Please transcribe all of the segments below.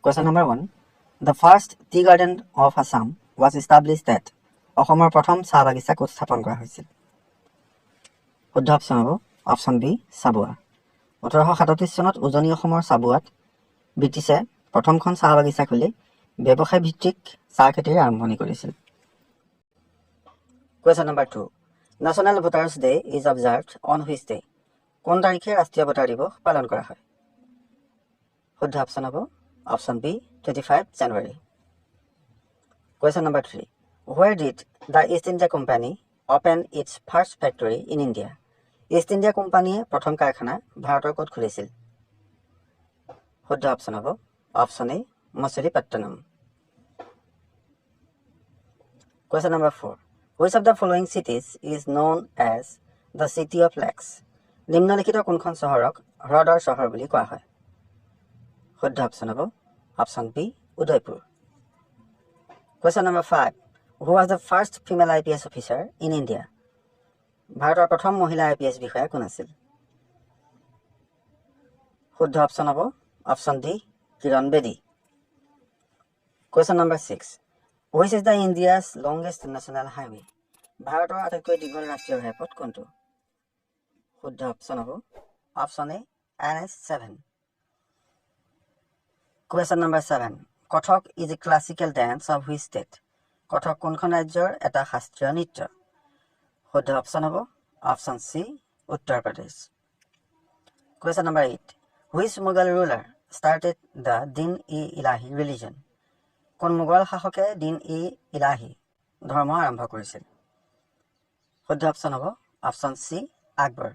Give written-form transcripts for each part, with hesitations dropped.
Question number 1. The first tea garden of Assam was established at অসমৰ প্ৰথম চাহ বাগিচা ক'ত স্থাপন কৰা হৈছিল? শুদ্ধ অপশ্যন হ'ব অপশ্যন বি চাবুৱা। 1837 চনত উজনি অসমৰ চাবুৱাত ব্ৰিটিছে প্ৰথমখন চাহ বাগিচা খুলি ব্যৱসায় ভিত্তিক চাহ খেতিৰ আৰম্ভণি কৰিছিল। Question number 2. National Voters Day is observed on which day? কোন তাৰিখে ৰাষ্ট্ৰীয় ভোটাৰ দিৱস পালন কৰা হয়? শুদ্ধ অপশ্যন হ'ব option B 25 January. Question number 3. Where did the East India Company open its first factory in India? East India Company প্ৰথম কাৰখানা ভাৰতৰ ক'ত খুলিছিল? শুদ্ধ অপশ্যন হ'ব option A মছলিপট্টনম। Question number 4. Which of the following cities is known as the City of Lakes? নিম্নলিখিত কোনখন চহৰক হ্ৰদৰ চহৰ বুলি কোৱা হয়? শুদ্ধ অপশ্যন হ'ব option B Udaipur. Question number 5. Who was the first female IPS officer in India? ভাৰতৰ প্ৰথম মহিলা IPS বিষয়া কোন আছিল? শুদ্ধ অপশ্যন হ'ব অপশ্যন ডি কিৰণ বেদী। Question number 6. Which is the India's longest national highway? ভাৰতৰ আটাইতকৈ দীঘল ৰাষ্ট্ৰীয় ঘাইপথ কোনটো? শুদ্ধ অপশ্যন হ'ব option A NH7। Question number 7. Kathak is a classical dance of which state? Kathak কোনখন ৰাজ্যৰ এটা শাস্ত্ৰীয় নৃত্য? শুদ্ধ অপশ্যন হ'ব option C Uttar Pradesh. Question number 8. Which Mughal ruler started the Din-e-Ilahi religion? কোন মোগল শাসকে Din-e-Ilahi ধৰ্ম আৰম্ভ কৰিছিল? শুদ্ধ অপশ্যন হ'ব option C Akbar.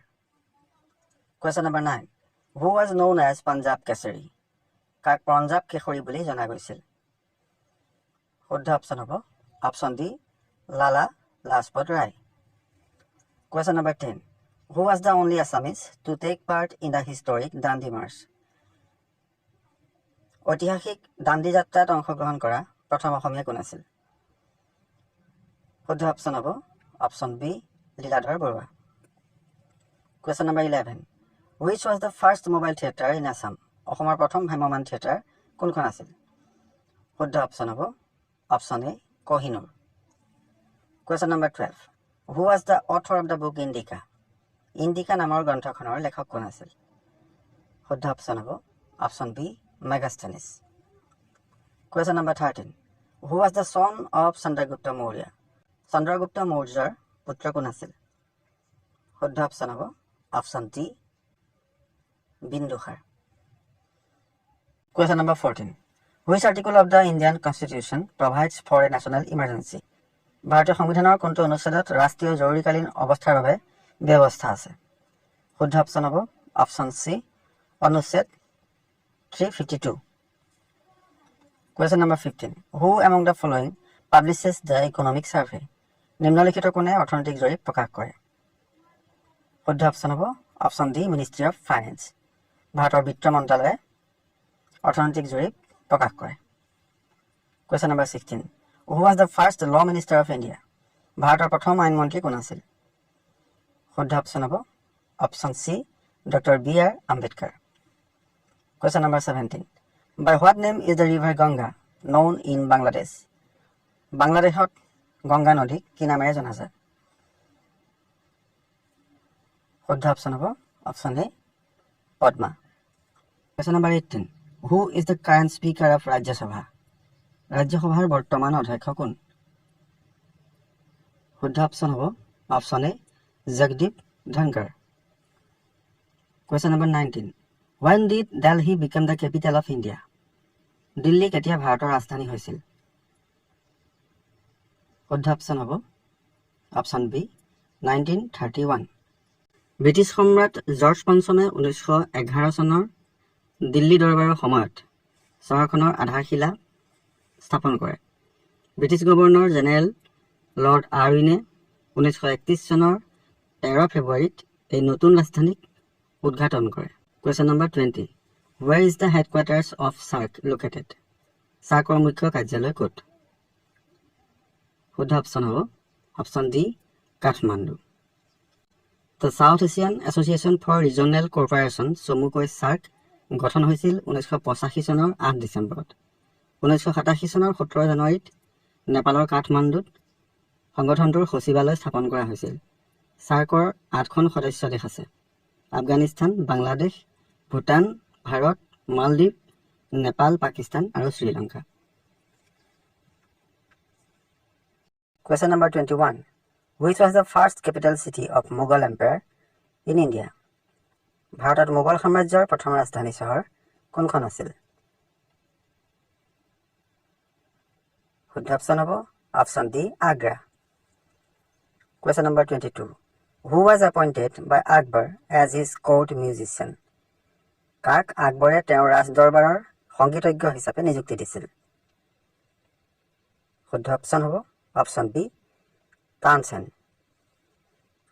Question number 9. Who was known as Punjab Kesari? কাক পঞ্জাৱ কেশৰী বুলি জনা গৈছিল? শুদ্ধ অপশ্যন হ'ব option D Lala Lajpat Rai. Question number 10. Who was the only Assamese to take part in the historic Dandi March? ঐতিহাসিক দাণ্ডি যাত্ৰাত অংশগ্ৰহণ কৰা প্ৰথম অসমীয়া কোন আছিল? শুদ্ধ অপশ্যন হ'ব option B Liladhar Barua. Question number 11. Which was the first mobile theater in Assam? অসমৰ প্ৰথম ভ্ৰাম্যমাণ থিয়েটাৰ কোনখন আছিল? শুদ্ধ অপশ্যন হ'ব option A Kohinoor. Question number 12. Who was the author of the book Indica? Indica নামৰ গ্ৰন্থখনৰ লেখক কোন আছিল? শুদ্ধ অপশ্যন হ'ব option B মেগাষ্টেনিছ। Question number 13. Who was the son of Chandragupta Maurya? Chandragupta মৌৰ্যৰ পুত্ৰ কোন আছিল? শুদ্ধ অপশ্যন হ'ব option D Bindusara. Question number 14. Which article of the Indian Constitution provides for a national emergency? ভাৰতীয় সংবিধানৰ কোনটো অনুচ্ছেদত ৰাষ্ট্ৰীয় জৰুৰীকালীন অৱস্থাৰ বাবে ব্যৱস্থা আছে? শুদ্ধ অপশ্যন হ'ব অপশ্যন চি অনুচ্ছেদ 352। Question number 15. Who among the following publishes the economic survey? নিম্নলিখিত কোনে অৰ্থনৈতিক জৰীপ প্ৰকাশ কৰে? শুদ্ধ অপশ্যন হ'ব option D ministry of finance. ভাৰতৰ বিত্ত মন্ত্ৰালয়ে অৰ্থনৈতিক জৰীপ প্ৰকাশ কৰে। Question number 16. Who was the first law minister of India? ভাৰতৰ প্ৰথম আইনমন্ত্ৰী কোন আছিল? শুদ্ধ অপশ্যন হ'ব option C doctor BR. Ambedkar. Question number 17. By what name is the river Ganga known in Bangladesh? বাংলাদেশত গংগা নদীক কি নামেৰে জনা যায়? শুদ্ধ অপশ্যন হ'ব option A Padma. Question number 18. Who is the current speaker of Rajya Sabha? ৰাজ্যসভাৰ বৰ্তমান অধ্যক্ষ কোন? শুদ্ধ অপশ্যন হ'ব option A Jagdeep Dhankhar. Question number 19. When did Delhi become the capital of India? Delhi কেতিয়া ভাৰতৰ ৰাজধানী হৈছিল? শুদ্ধ অপশ্যন হ'ব অপশ্যন বি 1931। ব্ৰিটিছ সম্ৰাট জৰ্জ পঞ্চমে 1911 চনৰ দিল্লী দৰবাৰৰ সময়ত চহৰখনৰ আধাৰশিলা স্থাপন কৰে। ব্ৰিটিছ গভৰ্ণৰ জেনেৰেল লৰ্ড আৰউইনে 1931 চনৰ 13 ফেব্ৰুৱাৰীত এই নতুন ৰাজধানীক উদ্ঘাটন কৰে। Question number 20. Where is the headquarters of SAARC located? SAARCৰ মুখ্য কাৰ্যালয় ক'ত? শুদ্ধ অপশ্যন হ'ব option D Kathmandu. The South Asian Association for Regional Cooperation চমুকৈ SAARC গঠন হৈছিল 1985 চনৰ 8 ডিচেম্বৰত। 1987 চনৰ 17 জানুৱাৰীত নেপালৰ কাঠমাণ্ডুত সংগঠনটোৰ সচিবালয় স্থাপন কৰা হৈছিল। সাৰ্কৰ 8খন সদস্য দেশ আছে: আফগানিস্তান, বাংলাদেশ, ভূটান, ভাৰত, মালদ্বীপ, নেপাল, পাকিস্তান আৰু Sri Lanka. Question number 21. Which was the first capital city of Mughal Empire in India? ভাৰতত মোগল সাম্ৰাজ্যৰ প্ৰথম ৰাজধানী চহৰ কোনখন আছিল? শুদ্ধ অপশ্যন হ'ব option D Agra. Question number 22. Who was appointed by Akbar as his court musician? কাক আকবৰে তেওঁৰ ৰাজদৰবাৰৰ সংগীতজ্ঞ হিচাপে নিযুক্তি দিছিল? শুদ্ধ অপশ্যন হ'ব option B Tansen.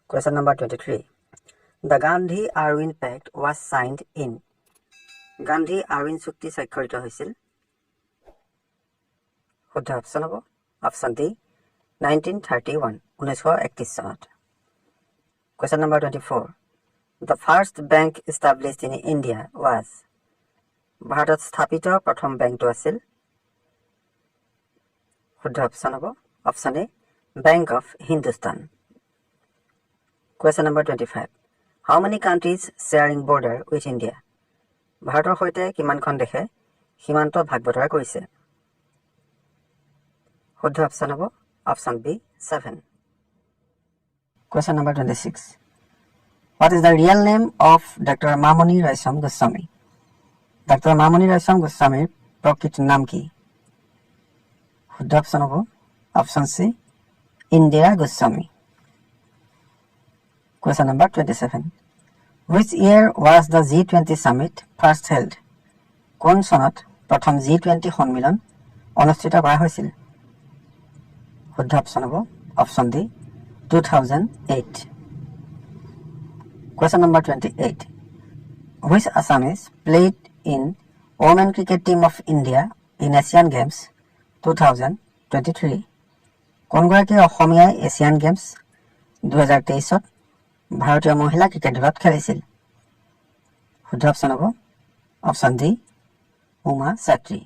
Question number 23. The Gandhi-Irwin Pact was signed in. Gandhi Irwin চুক্তি স্বাক্ষৰিত হৈছিল? শুদ্ধ অপশ্যন হ'ব অপশ্যন ডি 1931, 1931 চনত। Question number 24. The first bank established in India was. ভাৰতত স্থাপিত প্ৰথম বেংকটো আছিল? শুদ্ধ অপশ্যন হ'ব option A bank of Hindustan. Question number 25. How many countries sharing border with India? ভাৰতৰ সৈতে কিমানখন দেশে সীমান্ত ভাগ বতৰা কৰিছে? শুদ্ধ অপশ্যন হ'ব option B 7। Question number 26. What is the real name of Dr. Mamoni Raisam Goswami? Dr. Mamoni Raisam Goswamiৰ প্ৰকৃত নাম কি? শুদ্ধ অপশ্যন হ'ব option C Indira Goswami. Question number 27. Which year was the G20 summit first held? কোন চনত প্ৰথম G20 সন্মিলন অনুষ্ঠিত কৰা হৈছিল? শুদ্ধ অপশ্যন হ'ব option D 2008। Question number 28. Which Assamese played in Women Cricket Team of India in Asian Games 2023? কোনগৰাকী অসমীয়াই এছিয়ান গেমছ 2023ত ভাৰতীয় মহিলা ক্ৰিকেট দলত খেলিছিল? শুদ্ধ অপশ্যন হ'ব অপশ্যন ডি উমা ছাত্ৰী।